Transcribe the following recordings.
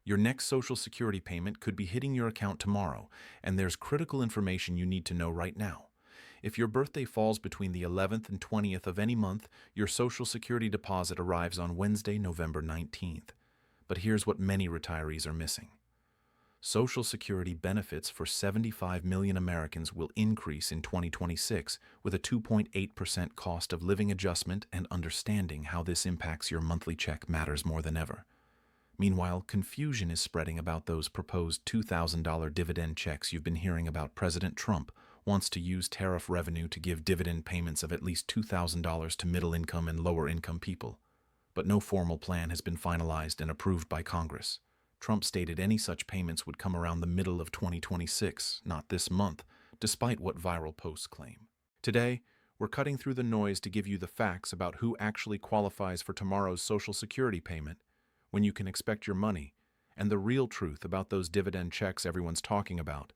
Your next Social Security payment could be hitting your account tomorrow, and there's critical information you need to know right now. If your birthday falls between the 11th and 20th of any month, your Social Security deposit arrives on Wednesday, November 19th. But here's what many retirees are missing. Social Security benefits for 75 million Americans will increase in 2026 with a 2.8% cost of living adjustment, and understanding how this impacts your monthly check matters more than ever. Meanwhile, confusion is spreading about those proposed $2,000 dividend checks you've been hearing about. President Trump wants to use tariff revenue to give dividend payments of at least $2,000 to middle-income and lower-income people. But no formal plan has been finalized and approved by Congress. Trump stated any such payments would come around the middle of 2026, not this month, despite what viral posts claim. Today, we're cutting through the noise to give you the facts about who actually qualifies for tomorrow's Social Security payment, when you can expect your money, and the real truth about those dividend checks everyone's talking about.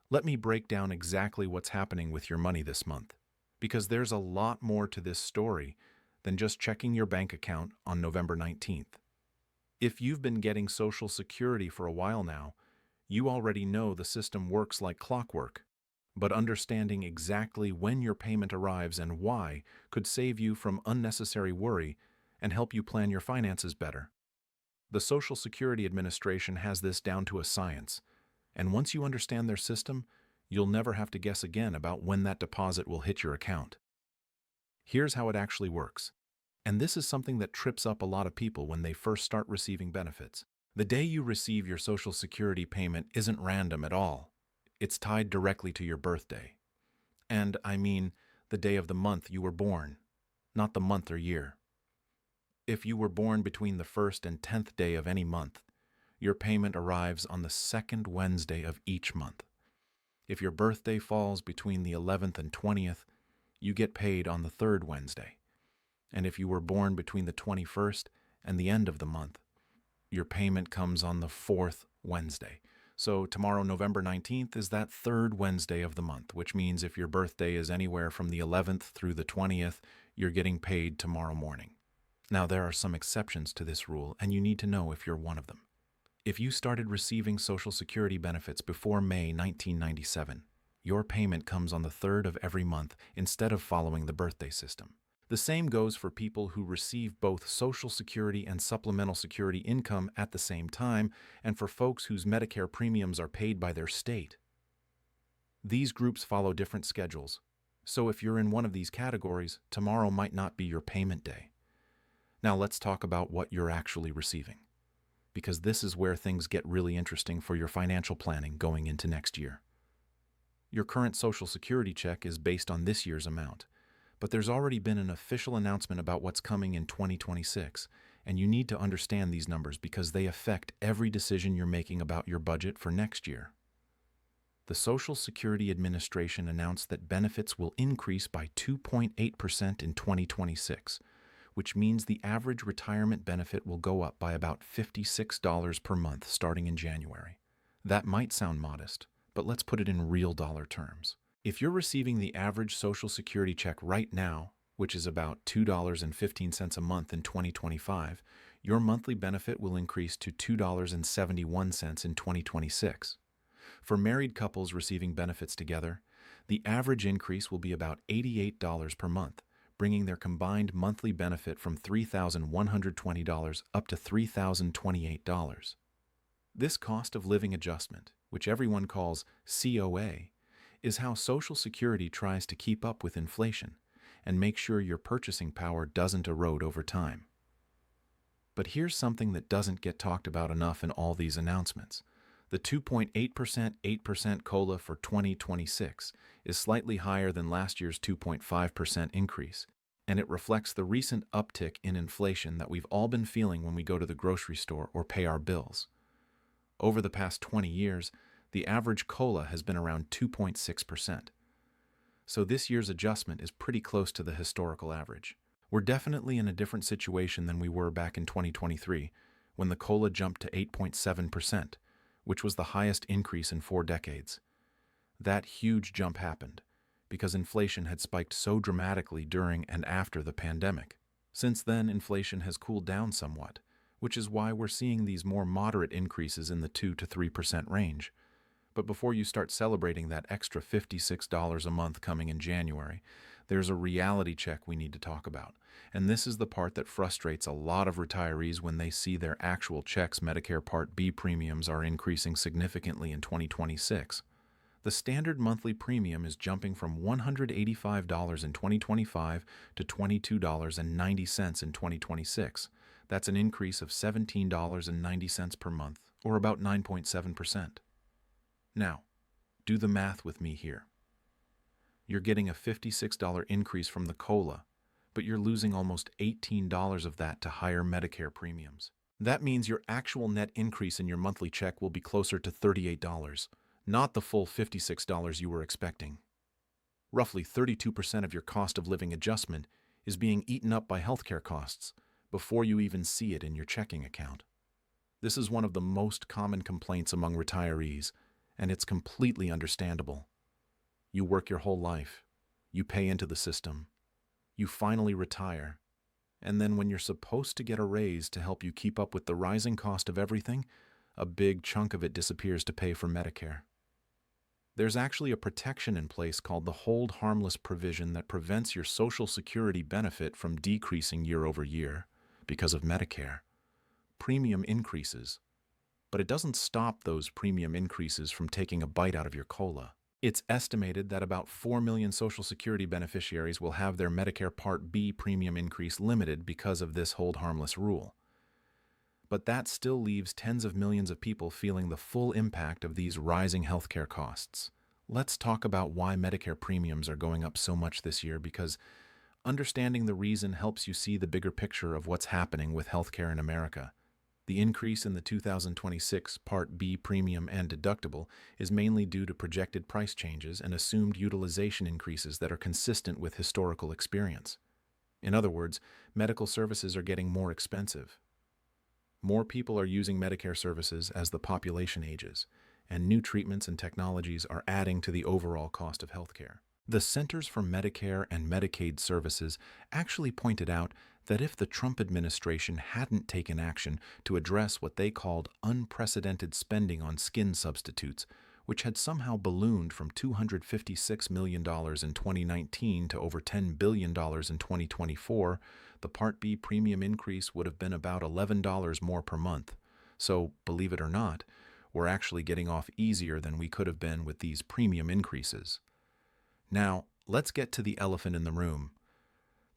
Let me break down exactly what's happening with your money this month, because there's a lot more to this story than just checking your bank account on November 19th. If you've been getting Social Security for a while now, you already know the system works like clockwork. But understanding exactly when your payment arrives and why could save you from unnecessary worry and help you plan your finances better. The Social Security Administration has this down to a science, and once you understand their system, you'll never have to guess again about when that deposit will hit your account. Here's how it actually works. And this is something that trips up a lot of people when they first start receiving benefits. The day you receive your Social Security payment isn't random at all. It's tied directly to your birthday. And I mean the day of the month you were born, not the month or year. If you were born between the 1st and 10th day of any month, your payment arrives on the 2nd Wednesday of each month. If your birthday falls between the 11th and 20th, you get paid on the 3rd Wednesday. And if you were born between the 21st and the end of the month, your payment comes on the 4th Wednesday. So tomorrow, November 19th, is that 3rd Wednesday of the month, which means if your birthday is anywhere from the 11th through the 20th, you're getting paid tomorrow morning. Now, there are some exceptions to this rule, and you need to know if you're one of them. If you started receiving Social Security benefits before May 1997, your payment comes on the 3rd of every month instead of following the birthday system. The same goes for people who receive both Social Security and Supplemental Security income at the same time, and for folks whose Medicare premiums are paid by their state. These groups follow different schedules, so if you're in one of these categories, tomorrow might not be your payment day. Now let's talk about what you're actually receiving, because this is where things get really interesting for your financial planning going into next year. Your current Social Security check is based on this year's amount. But there's already been an official announcement about what's coming in 2026, and you need to understand these numbers because they affect every decision you're making about your budget for next year. The Social Security Administration announced that benefits will increase by 2.8% in 2026, which means the average retirement benefit will go up by about $56 per month starting in January. That might sound modest, but let's put it in real dollar terms. If you're receiving the average Social Security check right now, which is about $2.15 a month in 2025, your monthly benefit will increase to $2.71 in 2026. For married couples receiving benefits together, the average increase will be about $88 per month, bringing their combined monthly benefit from $3,120 up to $3,028. This cost of living adjustment, which everyone calls COA, is how Social Security tries to keep up with inflation and make sure your purchasing power doesn't erode over time. But here's something that doesn't get talked about enough in all these announcements. The 2.8% 8% COLA for 2026 is slightly higher than last year's 2.5% increase, and it reflects the recent uptick in inflation that we've all been feeling when we go to the grocery store or pay our bills. Over the past 20 years, the average COLA has been around 2.6%. So this year's adjustment is pretty close to the historical average. We're definitely in a different situation than we were back in 2023, when the COLA jumped to 8.7%, which was the highest increase in 4 decades. That huge jump happened because inflation had spiked so dramatically during and after the pandemic. Since then, inflation has cooled down somewhat, which is why we're seeing these more moderate increases in the 2 to 3% range. But before you start celebrating that extra $56 a month coming in January, there's a reality check we need to talk about. And this is the part that frustrates a lot of retirees when they see their actual checks. Medicare Part B premiums are increasing significantly in 2026. The standard monthly premium is jumping from $185 in 2025 to $22.90 in 2026. That's an increase of $17.90 per month, or about 9.7%. Now, do the math with me here. You're getting a $56 increase from the COLA, but you're losing almost $18 of that to higher Medicare premiums. That means your actual net increase in your monthly check will be closer to $38, not the full $56 you were expecting. Roughly 32% of your cost of living adjustment is being eaten up by healthcare costs before you even see it in your checking account. This is one of the most common complaints among retirees, and it's completely understandable. You work your whole life, you pay into the system, you finally retire, and then when you're supposed to get a raise to help you keep up with the rising cost of everything, a big chunk of it disappears to pay for Medicare. There's actually a protection in place called the Hold Harmless provision that prevents your Social Security benefit from decreasing year over year because of Medicare. Premium increases, but it doesn't stop those premium increases from taking a bite out of your COLA. It's estimated that about 4 million Social Security beneficiaries will have their Medicare Part B premium increase limited because of this hold harmless rule. But that still leaves tens of millions of people feeling the full impact of these rising healthcare costs. Let's talk about why Medicare premiums are going up so much this year, because understanding the reason helps you see the bigger picture of what's happening with healthcare in America. The increase in the 2026 Part B premium and deductible is mainly due to projected price changes and assumed utilization increases that are consistent with historical experience. In other words, medical services are getting more expensive. More people are using Medicare services as the population ages, and new treatments and technologies are adding to the overall cost of healthcare. The Centers for Medicare and Medicaid Services actually pointed out that if the Trump administration hadn't taken action to address what they called unprecedented spending on skin substitutes, which had somehow ballooned from $256 million in 2019 to over $10 billion in 2024, the Part B premium increase would have been about $11 more per month. So, believe it or not, we're actually getting off easier than we could have been with these premium increases. Now, let's get to the elephant in the room.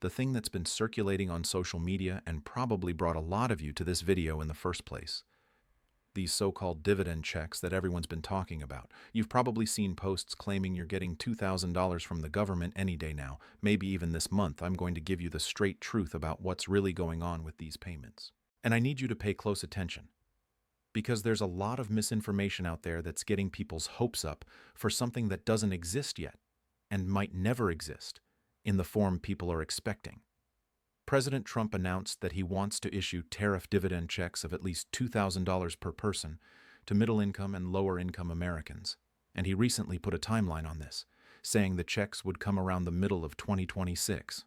The thing that's been circulating on social media and probably brought a lot of you to this video in the first place. These so-called dividend checks that everyone's been talking about. You've probably seen posts claiming you're getting $2,000 from the government any day now, maybe even this month. I'm going to give you the straight truth about what's really going on with these payments. And I need you to pay close attention, because there's a lot of misinformation out there that's getting people's hopes up for something that doesn't exist yet and might never exist in the form people are expecting. President Trump announced that he wants to issue tariff dividend checks of at least $2,000 per person to middle-income and lower-income Americans, and he recently put a timeline on this, saying the checks would come around the middle of 2026.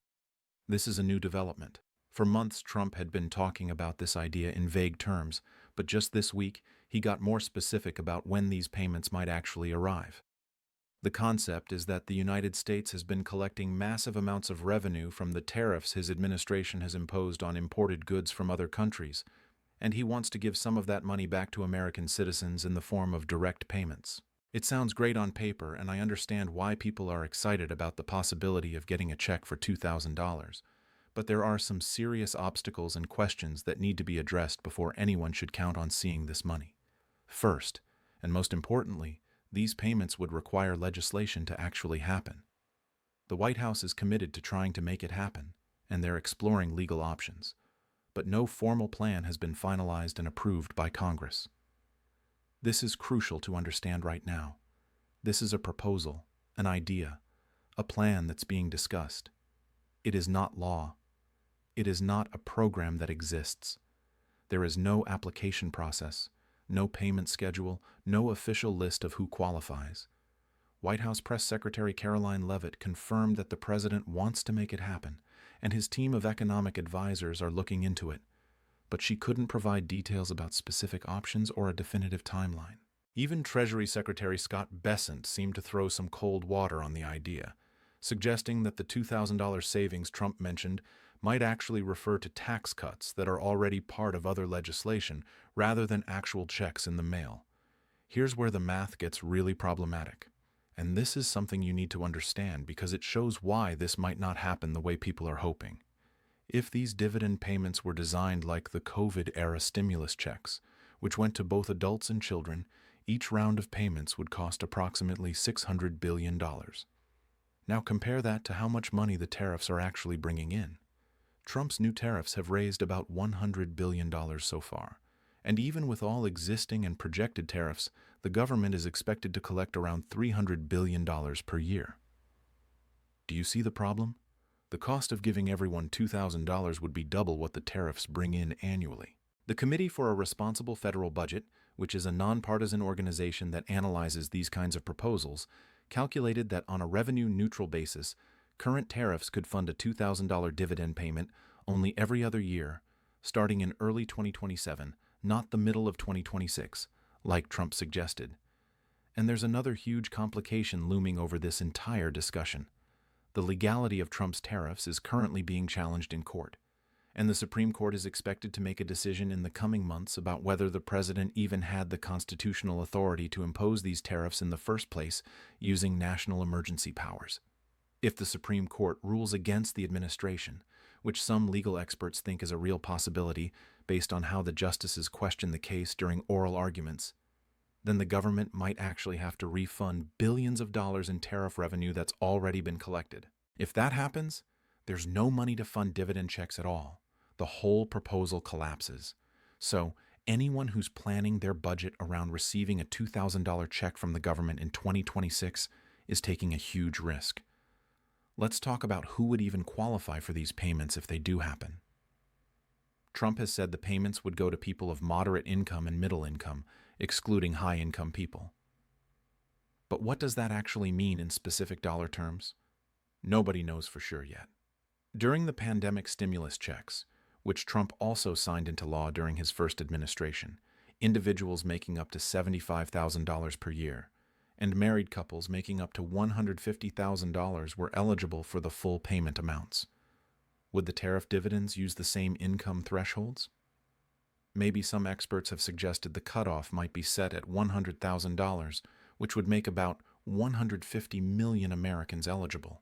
This is a new development. For months, Trump had been talking about this idea in vague terms, but just this week, he got more specific about when these payments might actually arrive. The concept is that the United States has been collecting massive amounts of revenue from the tariffs his administration has imposed on imported goods from other countries, and he wants to give some of that money back to American citizens in the form of direct payments. It sounds great on paper, and I understand why people are excited about the possibility of getting a check for $2,000, but there are some serious obstacles and questions that need to be addressed before anyone should count on seeing this money. First, and most importantly, these payments would require legislation to actually happen. The White House is committed to trying to make it happen, and they're exploring legal options, but no formal plan has been finalized and approved by Congress. This is crucial to understand right now. This is a proposal, an idea, a plan that's being discussed. It is not law. It is not a program that exists. There is no application process, no payment schedule, no official list of who qualifies. White House Press Secretary Caroline Leavitt confirmed that the president wants to make it happen, and his team of economic advisors are looking into it. but she couldn't provide details about specific options or a definitive timeline. Even Treasury Secretary Scott Bessent seemed to throw some cold water on the idea, suggesting that the $2,000 savings Trump mentioned might actually refer to tax cuts that are already part of other legislation rather than actual checks in the mail. Here's where the math gets really problematic. And this is something you need to understand because it shows why this might not happen the way people are hoping. If these dividend payments were designed like the COVID-era stimulus checks, which went to both adults and children, each round of payments would cost approximately $600 billion. Now compare that to how much money the tariffs are actually bringing in. Trump's new tariffs have raised about $100 billion so far. And even with all existing and projected tariffs, the government is expected to collect around $300 billion per year. Do you see the problem? The cost of giving everyone $2,000 would be double what the tariffs bring in annually. The Committee for a Responsible Federal Budget, which is a nonpartisan organization that analyzes these kinds of proposals, calculated that on a revenue-neutral basis, current tariffs could fund a $2,000 dividend payment only every other year, starting in early 2027, not the middle of 2026, like Trump suggested. And there's another huge complication looming over this entire discussion. The legality of Trump's tariffs is currently being challenged in court, and the Supreme Court is expected to make a decision in the coming months about whether the president even had the constitutional authority to impose these tariffs in the first place using national emergency powers. If the Supreme Court rules against the administration, which some legal experts think is a real possibility based on how the justices question the case during oral arguments, then the government might actually have to refund billions of dollars in tariff revenue that's already been collected. If that happens, there's no money to fund dividend checks at all. The whole proposal collapses. So, anyone who's planning their budget around receiving a $2,000 check from the government in 2026 is taking a huge risk. Let's talk about who would even qualify for these payments if they do happen. Trump has said the payments would go to people of moderate income and middle income, excluding high-income people. But what does that actually mean in specific dollar terms? Nobody knows for sure yet. During the pandemic stimulus checks, which Trump also signed into law during his first administration, individuals making up to $75,000 per year, and married couples making up to $150,000 were eligible for the full payment amounts. Would the tariff dividends use the same income thresholds? Maybe some experts have suggested the cutoff might be set at $100,000, which would make about 150 million Americans eligible.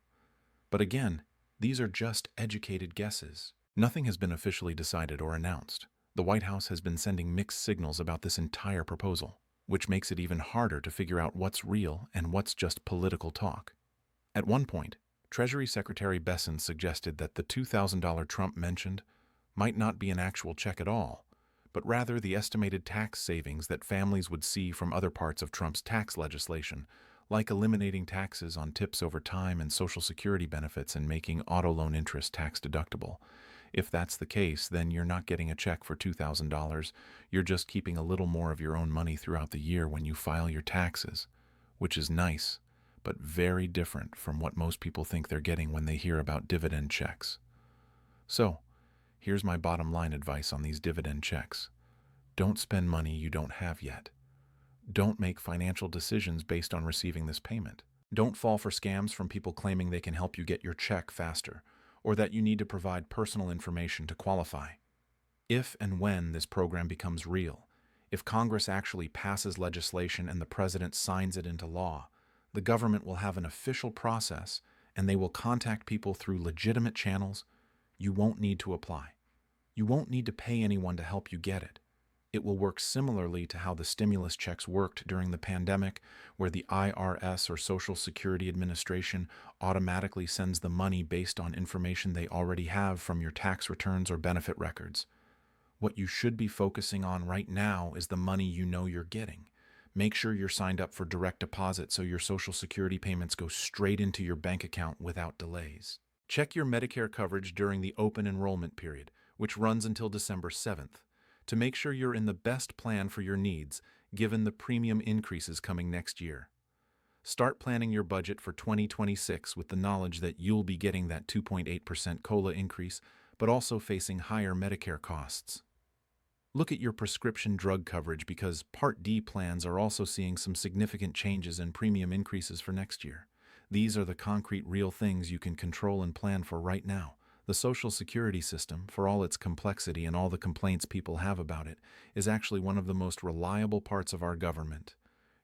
But again, these are just educated guesses. Nothing has been officially decided or announced. The White House has been sending mixed signals about this entire proposal, which makes it even harder to figure out what's real and what's just political talk. At one point, Treasury Secretary Bessent suggested that the $2,000 Trump mentioned might not be an actual check at all, but rather the estimated tax savings that families would see from other parts of Trump's tax legislation, like eliminating taxes on tips over time and Social Security benefits and making auto loan interest tax deductible. If that's the case, then you're not getting a check for $2,000. You're just keeping a little more of your own money throughout the year when you file your taxes, which is nice, but very different from what most people think they're getting when they hear about dividend checks. So, here's my bottom line advice on these dividend checks. Don't spend money you don't have yet. Don't make financial decisions based on receiving this payment. Don't fall for scams from people claiming they can help you get your check faster, or that you need to provide personal information to qualify. If and when this program becomes real, if Congress actually passes legislation and the president signs it into law, the government will have an official process and they will contact people through legitimate channels. You won't need to apply. You won't need to pay anyone to help you get it. It will work similarly to how the stimulus checks worked during the pandemic, where the IRS or Social Security Administration automatically sends the money based on information they already have from your tax returns or benefit records. What you should be focusing on right now is the money you know you're getting. Make sure you're signed up for direct deposit so your Social Security payments go straight into your bank account without delays. Check your Medicare coverage during the open enrollment period, which runs until December 7th. To make sure you're in the best plan for your needs, given the premium increases coming next year. Start planning your budget for 2026 with the knowledge that you'll be getting that 2.8% COLA increase, but also facing higher Medicare costs. Look at your prescription drug coverage because Part D plans are also seeing some significant changes and premium increases for next year. These are the concrete, real things you can control and plan for right now. The Social Security system, for all its complexity and all the complaints people have about it, is actually one of the most reliable parts of our government.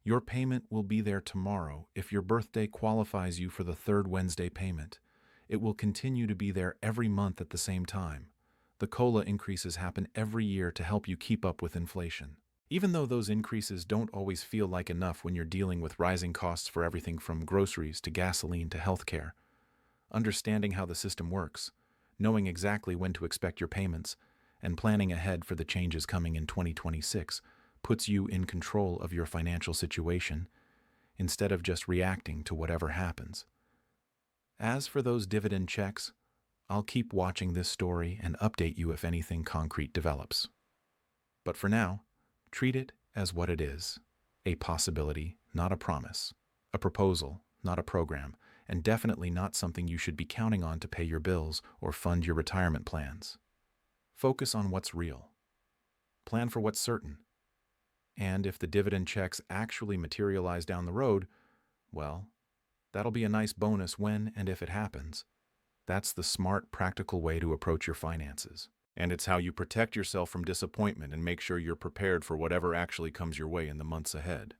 Your payment will be there tomorrow if your birthday qualifies you for the third Wednesday payment. It will continue to be there every month at the same time. The COLA increases happen every year to help you keep up with inflation. Even though those increases don't always feel like enough when you're dealing with rising costs for everything from groceries to gasoline to healthcare, understanding how the system works, knowing exactly when to expect your payments, and planning ahead for the changes coming in 2026 puts you in control of your financial situation instead of just reacting to whatever happens. As for those dividend checks, I'll keep watching this story and update you if anything concrete develops. But for now, treat it as what it is: a possibility, not a promise, a proposal, not a program, and definitely not something you should be counting on to pay your bills or fund your retirement plans. Focus on what's real. Plan for what's certain. And if the dividend checks actually materialize down the road, well, that'll be a nice bonus when and if it happens. That's the smart, practical way to approach your finances. And it's how you protect yourself from disappointment and make sure you're prepared for whatever actually comes your way in the months ahead.